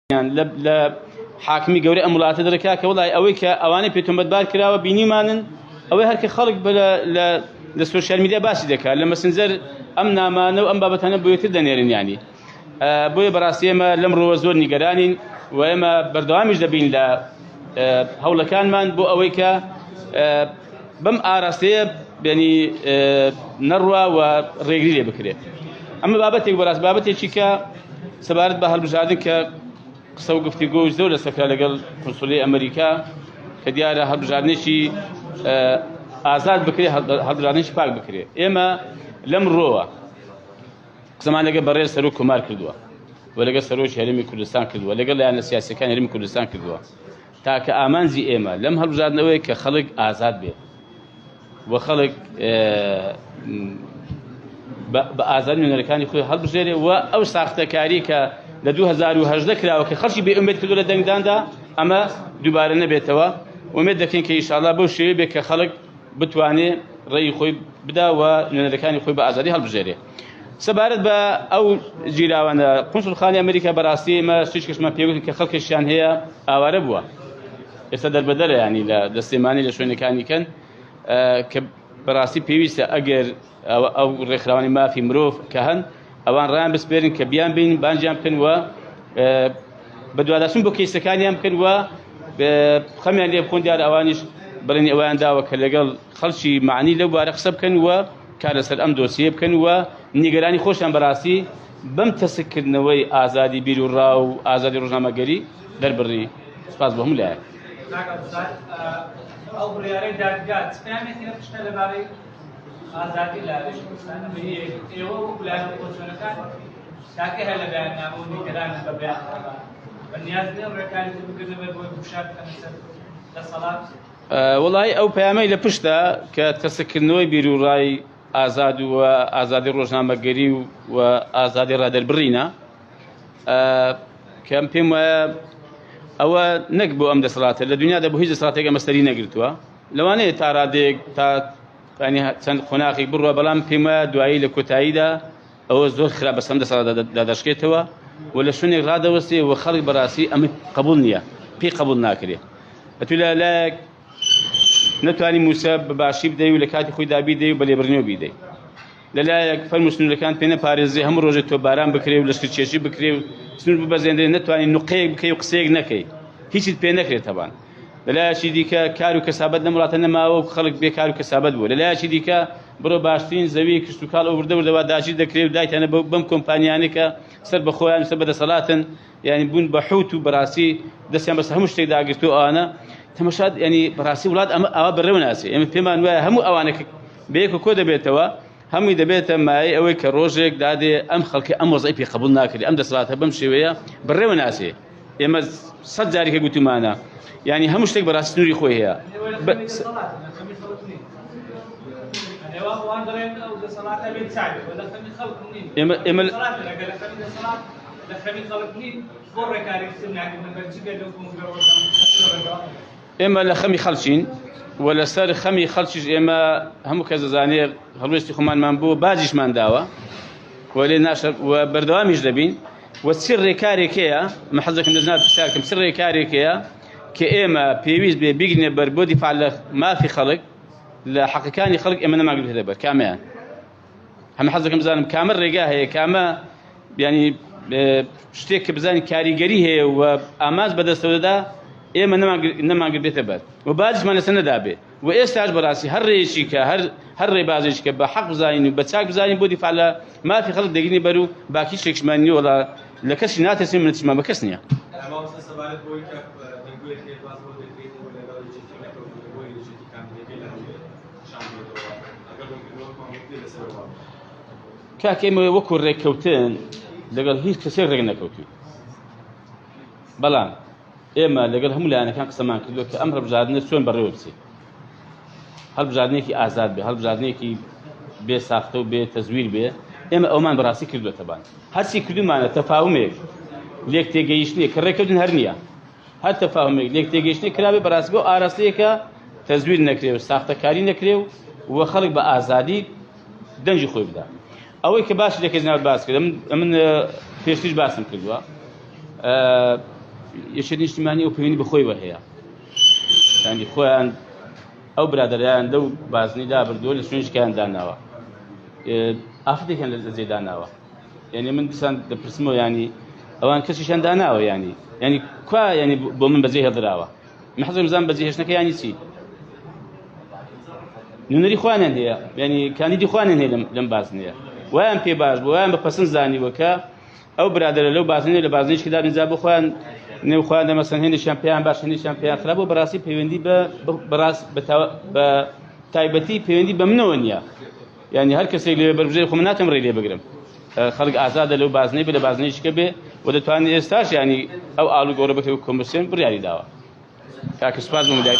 لە حاکمی گەورەی ئەم وڵاتە دەرەکا کە وڵای ئەوەی کە ئەوانەی پێتۆمەتبار کراوە بینیمانن ئەوەی هەرکە خەڵک لە سۆشیال میدیا باسی دەکات لە مەسنجەر ئەم نامانە و ئەم بابەتانە بۆیەتر دەنێرن ینی بۆیە بەڕاستی ئێمە لەمڕۆوە زۆر نیگەرانین و ئێمە بەردەوامیش دەبین لە هەوڵەکانمان بۆ ئەوەی کە بەم ئاراستەیە ینی نەڕوا و ڕێگری لێ بکرێت. ئەمە بابەتێک بەڕاست بابەتێکی کە سەبارەت بە هەڵبژاردن کە قسە و گفتوگۆ زۆر لەسەکرا لەگەڵ قونسوڵیەتی ئەمریکا کە دیارە هەڵبژاردنێکی ئازاد بکرێت هەڵبژاردنێکی پاک بکرێت. ئێمە لەمڕۆوە قسەمان لەگەڵ بەڕێز سەرۆک کۆمار کردووە و لەگەڵ سەرۆکی هەرێمی کوردستان کردووە لەگەڵ لایەنە سیاسیەکانی هەرێمی کوردستان کردووە تاکە ئامانجی ئێمە لەم هەڵبژاردنەوەی کە خەڵک ئازاد بێت و خەڵک بە ئازادی نوێنەرەکانی خۆی هەڵبژێرێ و ئەو ساختەکاری کە لە 2018 کراوە کە خەڵکی بێئومێد کردو لە دەنگداندا ئەمە دووبارە نەبێتەوە. ئومێد دەکەین کە ئینشاءالله بەو شێوەیە بێت کە خەڵک بتوانێت ڕێی خۆی بدا و نوێنەرەکانی خۆی بە ئازادی هەڵبژێرێ. سەبارەت بە ئەو جیراوانە قونسوڵخانی ئەمریکا بەڕاستی ئێمە شتێکمان پێوتین کە خەڵکیشیان هەیە ئاوارە بووە ئێستا دەربەدەرە ینی لە دەستێمانی لە شوێنەکانی کەن کە بەڕاستی پێویستە ئەگەر ئەو ڕێکخراوانی مافی مرۆڤ کە هەن ئەوان ڕیان بسپێرن کە بیان بین بانجیان بکەن و بە دوواداچوون بۆ کەیسەکانیان بکەن و خەمیان لێ بخۆن دیارە ئەوانیش بڵێنی ئەویان داوە کە لەگەڵ خەڵکی معنی لەو بارە قسە بکەن و کار لەسەر ئەم دۆسیە بکەن و نیگەرانی خۆشیان بەڕاستی بەم تەسکردنەوەی ئازادی بیر و ڕاو و ئازادی ڕۆژنامەگەری دەربڕی. سپاس بۆ هەموو لایەک. ئەو بڕیارەی دادگا چیانێکی لە پشتە لەبارەی ئازادی لە کوردستان ئێوە وەکو لایەنە کۆچۆنەکان تاکە هەیە لە بەیاننامە و نیگەرانن بە بەیاننامە بەنیاز نییە ڕێکاری بکردنەوەی بۆی گوشار بکەن دەسەڵات. وڵای ئەو پەیامەی لە پشتە کە تەسەکردنەوەی بیر و ڕای ئازاد و ئازادی ڕۆژنامەگەری و ئازادی ڕادەربڕینە کەم پێم وایە ئەوە نەک بۆ ئەم دەسەڵاتە لە دنیادا بۆ هیچ دەسەڵاتێک ئەمەستەری نەگرتووە لەوانەیە تا ڕادێک تا چەند خۆناقێک بڕوە بەڵام پێم وایە دوایی لە کۆتاییدا ئەوە زۆر خراپ بەسەم دەسەڵاتدا دەشکێتەوە و لە شوێنێک ڕادەوەستێ و خەڵک بەڕاستی ئەمە قبول نییە پێی قبول ناکرێت. ئەتوی لەلایەک نەتوانی موسە بەباشی بدەی و لە کاتی خۆی دابی دەی و بە لێبڕنەوە بیدەی لەلایەک فەرمو سنوورەکان پێ نەپارێزێ هەموو ڕۆژێک تۆ باران بکرێ و لەشکرچێشی بکرێ و سنوور ببەزێنرێ نەتوانی نوقەیەک بکەی و قسەیەک نەکەی هیچیت پێ نەکرێت تەبان. لەلایەکی دیکە کار و کەسابەت لەم وڵاتە نەماوە و خەڵک بێ کار و کەسابەت بووە. لەلایەکی دیکە بڕۆ باشترین زەوی کشت و کاڵ ئەو وردەوردەوە داژی دەکرێت و دایتانە بەم کۆمپانیانە کە سەر بە خۆیان سەر بەدەسەڵاتن ینی بوون بە حوت و بەڕاستی دەستیان بەس هەموو شتێک داگرتو ئەوانە تەماشات ینی بەڕاستی وڵات ئەوە بەڕێوە ناسی. ئێمە پێمان وایە هەموو ئەوانە بەیەک و کۆ دەبێتەوە هەمووی دەبێتە مایە ئەوەی کە ڕۆژێک دادێ ئەم خەڵکی ئەم وەزعی پێ قبول ناکرێت ئەم دەسەڵاتە بەم شێوەیە بەڕێوە ناسێ. ئێمە 100 جارێکە گوتمانە ینی هەموو شتێک بەڕاستی سنووری خۆی هەیە. ئێمە لە خەمی خەڵچین و لەسەر خەمی خەڵکیش ئێمە هەموو کەس دەزانێ هەڵوێستی خۆمانمان بووە باجیشمان داوە و لێ ناشە و بەردەوامیش دەبین و چ ڕێکارێکەیە مە حەزەکەم دەزانێت پرسیارکەم چ ڕێکارێکەیە کە ئێمە پێویست بێ بیگرنێ بەر بۆ دیفاع لە مافی خەڵک لە حەقەکانی خەڵک ئێمە نەماگرێتە بەر کامیان هەمە حەزەکەم بزانم کامە ڕێگا هەیە کامە ینی شتێک کە بزانین کاریگەری هەیە و ئامانج بەدەستەوەدا ئێمە نەماگرێت بێتە بەر و باجمان لەسەر نەدابێ و ئێستاش بەڕاستی هەر ڕێیەکی کە هەر ڕێبازێکی کە بە حەق بزانین و بە چاک بزانین بۆ دیفاع لە مافی خەڵک دەگرنی بەر و باقی شتێکشمان نییە وەڵا لە کەسی ناتەسین منەتیشمان بە کەس نییە. کاکێمە وەکو ڕێککەوتن لەگەڵ هیچ کەسێک ڕێک نەکەوتوین بەڵام ئێمە لەگەڵ هەموو لایەنەکان قسەمان کردووە کە ئەم هەڵبژاردنە چۆن بەڕێوە بچێت هەڵبژاردنێکی ئازاد بێ هەڵبژاردنێکی بێ ساختە و بێ تەزویر بێ ئێمە ئەومان بەڕاستی کردوێتەبان هەرچی کردومانە تەفاومێک لێک تێگەیشتنیە کە ڕێککەوتن هەر نییە هەر تەفاومێک لێک تێگەیشتنی کرابێ بەڕاستی بۆ ئاراستەیەکە تەزویر نەکرێ و ساختەکاری نەکرێ و خەڵک بە ئازادی دەنجی خۆی بدا. ئەوەی کە باش لێکە جناب باس کرد من پێشتیش باسم کردووە یەکێتی نیشتیمانی ئەو پەیوەندی بەخۆیەوە هەیە ینی خۆیان ئەو برادەرایان لەو بازنیدا بردووە لە شوێنێکیان داناوە ئافرەتێکیان لە جێ داناوە یعنی من دیسان دەپرسمەوە ینی ئەوان کەسیشیان داناوە ینی کوا ینی بۆ من بەجێ هێڵدراوە من حەزم بزانم بەجێ هێشتنەکە ینی چی نوێنەری خوانیان هەیە ینی کاندیدی خوانیان هەیە لەم بازنەیە وایان پێ باش بوو وایان بە پەسەند زانیوە کە ئەو برادەرە لەو بازنەیە لە بازنەیەکدا بنجا بۆ خۆیان نێو خۆیان دەمەسەن هێندێکیان پێیان باش هێندێکیان پێیان خراپ بۆ بەڕاستی پەیوەندی بە تایبەتی پەیوەندی بە منەوە نییە ینی هەر کەسێک لێ بەربژێر خۆ من ناتەم ڕێ لێ بگرم خەڵک ئازادە لەو بازنەی بێ لە بازنەیەکە بێ و دەتوانێت ئێستاش ینی ئەو ئاڵوگۆڕە بکەوت کۆمسیۆن بڕیاری داوە کاکە سوپاس بۆ مدیای